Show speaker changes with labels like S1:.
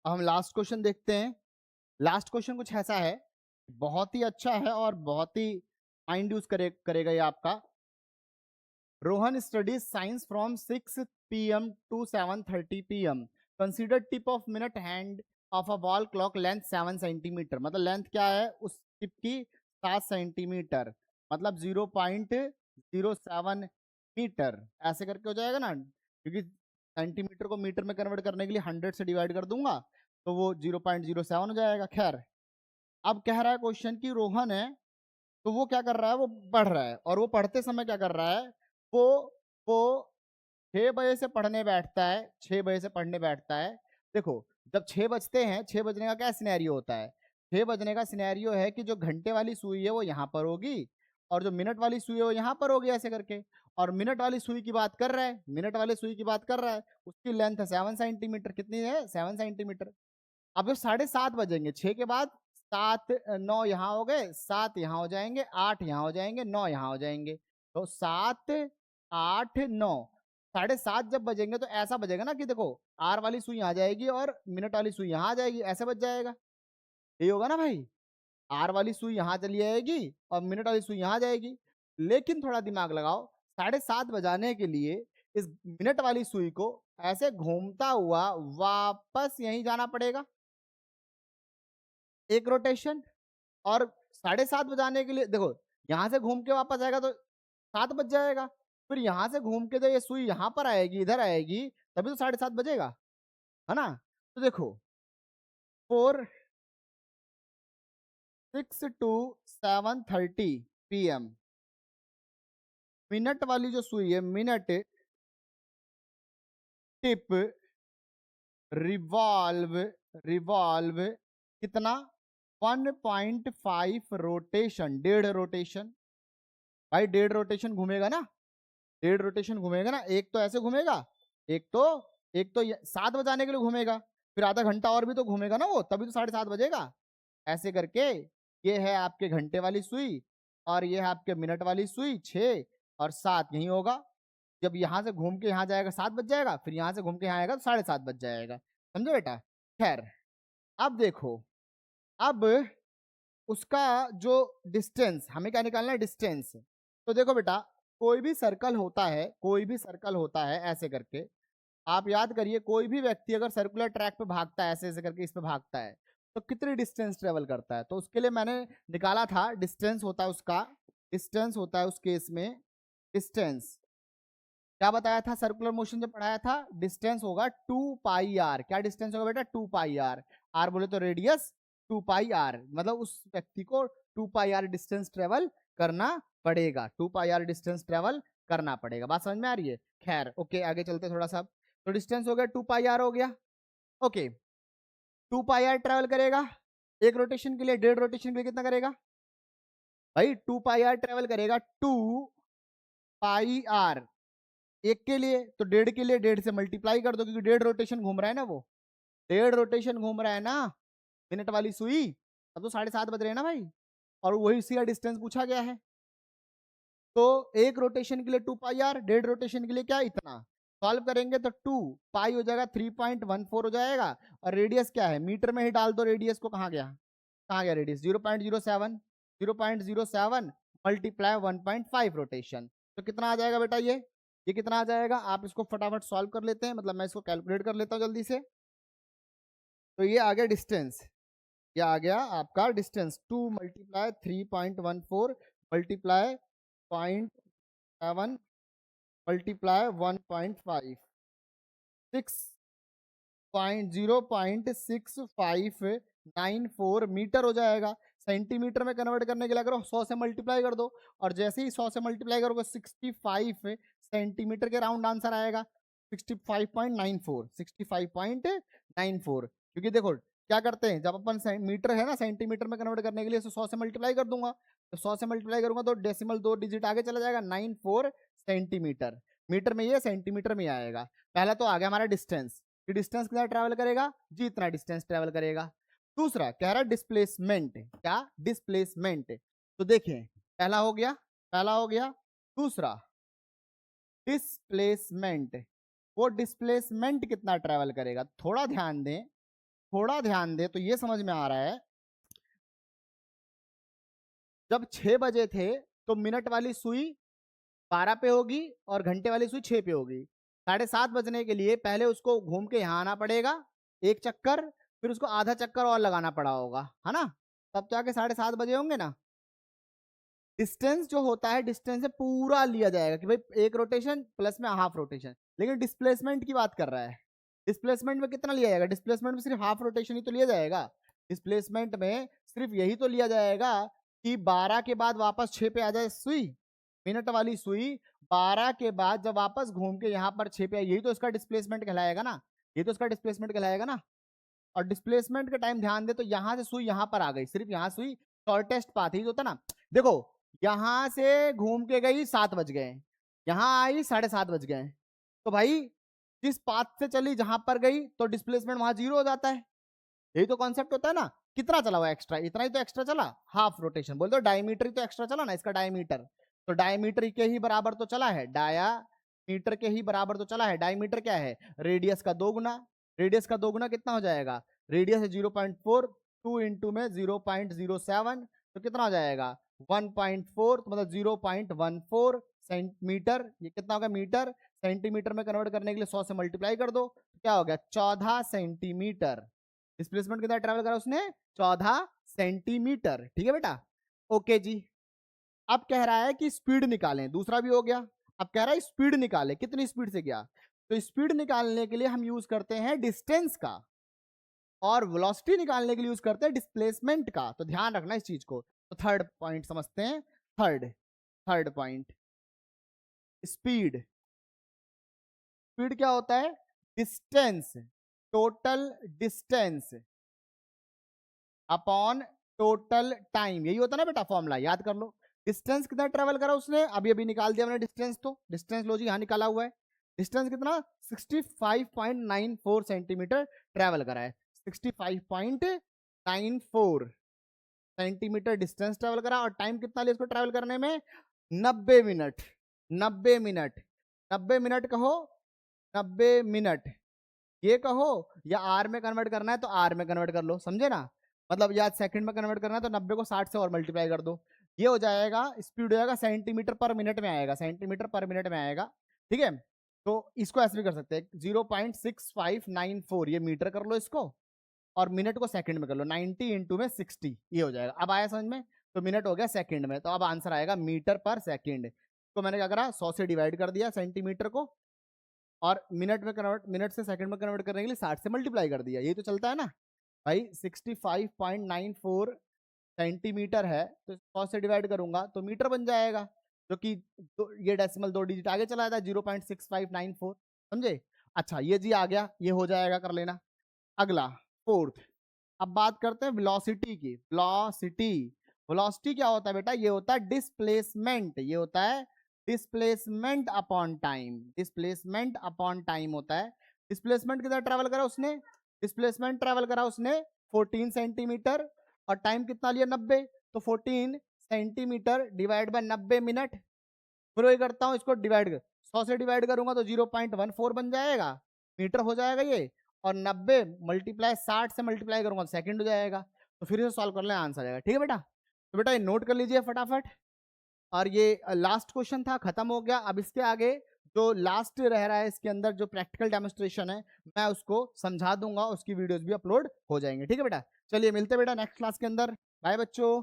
S1: हम last question देखते हैं। लास्ट क्वेश्चन कुछ ऐसा है, बहुत ही अच्छा है और बहुत ही माइंड यूज करेगा ये आपका। Rohan studies science from 6 PM to 7:30 PM। Consider tip of minute hand of a wall clock length 7 centimetre. मतलब लेंथ क्या है उस टिप की? 7 सेंटीमीटर, मतलब 0.07 मीटर। ऐसे करके हो जाएगा ना, क्योंकि सेंटीमीटर को मीटर में कन्वर्ट करने के लिए 100 से डिवाइड कर दूंगा तो वो 0.07 हो जाएगा। खैर, अब कह रहा है क्वेश्चन की रोहन है, तो वो क्या कर रहा है, वो पढ़ रहा है, और वो पढ़ते समय क्या कर रहा है, वो वो 6 बजे से पढ़ने बैठता है। 6 बजे से पढ़ने बैठता है। देखो, जब 6 बजते हैं, 6 बजने का क्या सिनेरियो होता है? 6 बजने का सिनेरियो है कि जो घंटे वाली सुई है वो यहाँ पर होगी, और जो मिनट वाली सुई है वो यहाँ पर होगी, ऐसे करके। और मिनट वाली सुई की बात कर रहा है, मिनट वाली सुई की बात कर रहा है, उसकी लेंथ है 7 सेंटीमीटर। कितनी है? 7 सेंटीमीटर। अब जब 7:30 बजेंगे, 6 के बाद 7 9 यहाँ हो गए, 7 यहाँ हो जाएंगे, 8 यहाँ हो जाएंगे, 9 यहाँ हो जाएंगे। तो 7 8 9, 7:30 जब बजेंगे तो ऐसा बजेगा ना कि देखो, आर वाली सुई आ जाएगी और मिनट वाली सुई यहाँ आ जाएगी, ऐसे बज जाएगा। यही होगा ना भाई? आर वाली सुई यहाँ चली जाएगी और मिनट वाली सुई यहाँ आ जाएगी। लेकिन थोड़ा दिमाग लगाओ, 7:30 बजाने के लिए इस मिनट वाली सुई को ऐसे घूमता हुआ वापस यहीं जाना पड़ेगा, एक रोटेशन। और 7:30 बजाने के लिए देखो, यहां से घूम के वापस आएगा तो 7 बज जाएगा। फिर यहां से घूम के तो ये सुई यहां पर आएगी, इधर आएगी, तभी तो 7:30 बजेगा, है ना? तो देखो, 4 6 to 7:30 PM। मिनट वाली जो सुई है, मिनट टिप रिवॉल्व, रिवॉल्व कितना? 1.5 रोटेशन, 1.5 रोटेशन। भाई 1.5 रोटेशन घूमेगा ना, 1.5 रोटेशन घूमेगा ना। एक तो ऐसे घूमेगा, एक तो 7 बजाने के लिए घूमेगा, फिर आधा घंटा और भी तो घूमेगा ना वो, तभी तो 7:30 बजेगा। ऐसे करके ये है आपके घंटे वाली सुई, और ये है आपके मिनट वाली सुई। 6 और 7 यही होगा। जब यहां से घूम के यहां जाएगा 7 बज जाएगा, फिर यहां से घूम के यहां आएगा तो 7:30 बज जाएगा। समझो बेटा? खैर, अब देखो, अब उसका जो डिस्टेंस हमें क्या निकालना है, डिस्टेंस। तो देखो बेटा, कोई भी सर्कल होता है, कोई भी सर्कल होता है ऐसे करके, आप याद करिए, कोई भी व्यक्ति अगर सर्कुलर ट्रैक पे भागता है, ऐसे ऐसे करके इस पे भागता है, तो कितनी डिस्टेंस ट्रेवल करता है? तो उसके लिए मैंने निकाला था, डिस्टेंस होता है उसका, डिस्टेंस होता है उस केस में, डिस्टेंस क्या बताया था सर्कुलर मोशन जब पढ़ाया था? डिस्टेंस होगा 2πr। क्या डिस्टेंस होगा बेटा? 2πr। आर बोले तो रेडियस, 2πr मतलब उस व्यक्ति को 2πr डिस्टेंस ट्रेवल करना पड़ेगा, 2πr डिस्टेंस ट्रेवल करना पड़ेगा। बात समझ में आ रही है? खैर, ओके, आगे चलते थोड़ा सा। तो डिस्टेंस हो गया 2πr हो गया। ओके, 2πr ट्रेवल करेगा एक रोटेशन के लिए, 1.5 रोटेशन के लिए कितना करेगा भाई? 2πr ट्रेवल करेगा 2πr एक के लिए, तो 1.5 के लिए 1.5 से मल्टीप्लाई कर दो, क्योंकि 1.5 रोटेशन घूम रहा है ना वो, 1.5 रोटेशन घूम रहा है ना मिनट वाली सुई। अब तो 7:30 बज रहे हैं ना भाई, और वही उसी का डिस्टेंस पूछा गया है। तो एक रोटेशन के लिए 2πr, 1.5 रोटेशन के लिए क्या, इतना। सॉल्व करेंगे तो 2 पाई हो जाएगा 3.14 हो जाएगा। और रेडियस क्या है, मीटर में ही डाल दो रेडियस को। कहाँ गया, कहाँ गया रेडियस? 0.07, 0.07 multiply 1.5 rotation. तो कितना आ जाएगा बेटा? ये कितना आ जाएगा? आप इसको फटाफट सॉल्व कर लेते हैं, मतलब मैं इसको कैलकुलेट कर लेता हूँ जल्दी से। तो ये आ गया डिस्टेंस, ये आ गया आपका distance, 2 multiply 3.14 multiply 0.7 multiply 1.5, 0.6594 metre हो जाएगा। सेंटीमीटर में कन्वर्ट करने के लिए अगर 100 से मल्टीप्लाई कर दो, और जैसे ही 100 से मल्टीप्लाई करोगे 65 सेंटीमीटर के राउंड आंसर आएगा। 65.94, 65.94। क्योंकि देखो क्या करते हैं, जब अपन मीटर है ना, सेंटीमीटर में कन्वर्ट करने के लिए 100 से मल्टीप्लाई कर दूंगा, तो 100 से मल्टीप्लाई करूंगा तो डेसिमल 2 डिजिट आगे चला जाएगा, 94 सेंटीमीटर। मीटर में ये, सेंटीमीटर में आएगा। पहला तो आ गया हमारा डिस्टेंस, कि डिस्टेंस कितना ट्रैवल करेगा जी, इतना डिस्टेंस ट्रैवल करेगा। दूसरा कह रहा है डिस्प्लेसमेंट, क्या? डिस्प्लेसमेंट। तो देखें, पहला हो गया, पहला हो गया। दूसरा डिस्प्लेसमेंट, वो डिस्प्लेसमेंट कितना ट्रैवल करेगा? थोड़ा ध्यान दें, थोड़ा ध्यान दे तो ये समझ में आ रहा है, जब 6 बजे थे तो मिनट वाली सुई 12 पे होगी और घंटे वाली सुई 6 पे होगी। 7:30 बजने के लिए पहले उसको घूम के यहाँ आना पड़ेगा एक चक्कर, फिर उसको आधा चक्कर और लगाना पड़ा होगा, है ना, तब तो आके 7:30 बजे होंगे ना। डिस्टेंस जो होता है, डिस्टेंस से पूरा लिया जाएगा कि भाई एक रोटेशन प्लस में हाफ रोटेशन, लेकिन डिस्प्लेसमेंट की बात कर रहा है। डिस्प्लेसमेंट में कितना लिया जाएगा? डिस्प्लेसमेंट में सिर्फ हाफ रोटेशन ही तो लिया जाएगा। डिस्प्लेसमेंट में सिर्फ यही तो लिया जाएगा कि 12 के बाद वापस 6 पे आ जाए सुई, मिनट वाली सुई 12 के बाद जब वापस घूम के यहाँ पर 6 पे आए, यही तो इसका डिस्प्लेसमेंट कहलाएगा ना, ये तो इसका डिस्प्लेसमेंट कहलाएगा ना। और डिस्प्लेसमेंट के टाइम ध्यान दे तो यहाँ से सुई यहाँ पर आ गई, सिर्फ यहाँ सुई शॉर्टेस्ट पाथ ही होता ना। देखो यहां से घूम के गई 7 बज गए, यहां आई 7:30 बज गए, तो भाई जिस पाथ से चली जहां पर गई तो डिस्प्लेसमेंट वहां 0 हो जाता है। यही तो कॉन्सेप्ट होता है ना। कितना चला हुआ एक्स्ट्रा? इतना ही तो एक्स्ट्रा चला, हाफ रोटेशन बोल दो, डायमीटर ही तो एक्स्ट्रा चला ना, इसका डायमीटर, तो डायमीटर के ही बराबर तो चला है, डायामीटर के ही बराबर तो चला है। डायमीटर क्या है? रेडियस का दोगुना, रेडियस का दोगुना कितना हो जाएगा? रेडियस है 0.4, 2 इंटू में 0.07, तो कितना हो जाएगा? 1.4, तो मतलब 0.14 सेंटीमीटर। ये कितना होगा? मीटर। सेंटीमीटर में कन्वर्ट करने के लिए 100 से मल्टीप्लाई कर दो, तो क्या हो गया? 14 सेंटीमीटर। डिस्प्लेसमेंट कितना ट्रेवल करा उसने? 14 सेंटीमीटर। ठीक है बेटा, ओके जी। अब कह रहा है कि स्पीड निकालें, दूसरा भी हो गया। अब कह रहा है स्पीड निकालें, कितनी स्पीड से गया? तो स्पीड निकालने के लिए हम यूज करते हैं डिस्टेंस का, और वेलोसिटी निकालने के लिए यूज करते हैं डिस्प्लेसमेंट का। तो ध्यान रखना इस चीज को। तो थर्ड पॉइंट समझते हैं। Third point, speed. स्पीड क्या होता है? Distance, total distance upon total time, यही होता है ना बेटा फॉर्मूला, याद कर लो। डिस्टेंस कितना ट्रेवल करा उसने? अभी अभी निकाल दिया मैंने डिस्टेंस, तो डिस्टेंस लो जी, यहाँ निकाला हुआ है। डिस्टेंस कितना? 65.94 सेंटीमीटर ट्रेवल करा है। 65.94 सेंटीमीटर डिस्टेंस ट्रेवल करा, और टाइम कितना लिया इसको ट्रेवल करने में? 90 मिनट। 90 मिनट, 90 मिनट कहो, 90 मिनट ये कहो, या आर में कन्वर्ट करना है तो आर में कन्वर्ट कर लो, समझे ना। मतलब या सेकंड में कन्वर्ट करना है तो 90 को 60 से और मल्टीप्लाई कर दो, ये हो जाएगा, स्पीड हो जाएगा सेंटीमीटर पर मिनट में आएगा, सेंटीमीटर पर मिनट में आएगा। ठीक है, तो इसको ऐसे भी कर सकते हैं, 0.6594 ये मीटर कर लो इसको, और मिनट को सेकंड में कर लो, 90 इंटू में 60, ये हो जाएगा। अब आया समझ में? तो मिनट हो गया सेकंड में, तो अब आंसर आएगा मीटर पर सेकंड। तो मैंने क्या करा, 100 से डिवाइड कर दिया सेंटीमीटर को, और मिनट में कन्वर्ट, मिनट से सेकंड में कन्वर्ट करने के लिए 60 से मल्टीप्लाई कर दिया, यही तो चलता है ना भाई। 65.94 सेंटीमीटर है, तो 100 से डिवाइड करूंगा तो मीटर बन जाएगा, जो कि ये डेसिमल 2 डिजिट आगे चला जाता है, 0.6594, समझे। अच्छा ये जी आ गया, ये हो जाएगा, कर लेना। अगला फोर्थ, अब बात करते हैं वेलोसिटी की। वेलोसिटी, वेलोसिटी क्या होता है बेटा? ये होता है डिस्प्लेसमेंट, ये होता है displacement upon time, displacement upon time होता है। डिस्प्लेसमेंट कितना ट्रेवल करा उसने? डिस्प्लेसमेंट ट्रेवल करा उसने 14 सेंटीमीटर, और टाइम कितना लिया? 90, तो 14 सेंटीमीटर डिवाइड बाय 90 मिनट। फिर वही करता हूँ, इसको डिवाइड 100 से डिवाइड करूंगा तो 0.14 बन जाएगा, मीटर हो जाएगा ये, और 90 मल्टीप्लाई 60 से मल्टीप्लाई करूंगा तो सेकंड हो जाएगा। तो फिर इसे सॉल्व कर लेना, आंसर आ जाएगा। ठीक है बेटा, तो बेटा ये नोट कर लीजिए फटाफट। और ये लास्ट क्वेश्चन था, खत्म हो गया। अब इसके आगे जो लास्ट रह रहा है इसके अंदर जो प्रैक्टिकल डेमोस्ट्रेशन है, मैं उसको समझा दूंगा, उसकी वीडियोस भी अपलोड हो जाएंगे। ठीक है बेटा, चलिए मिलते हैं बेटा नेक्स्ट क्लास के अंदर। बाय बच्चों।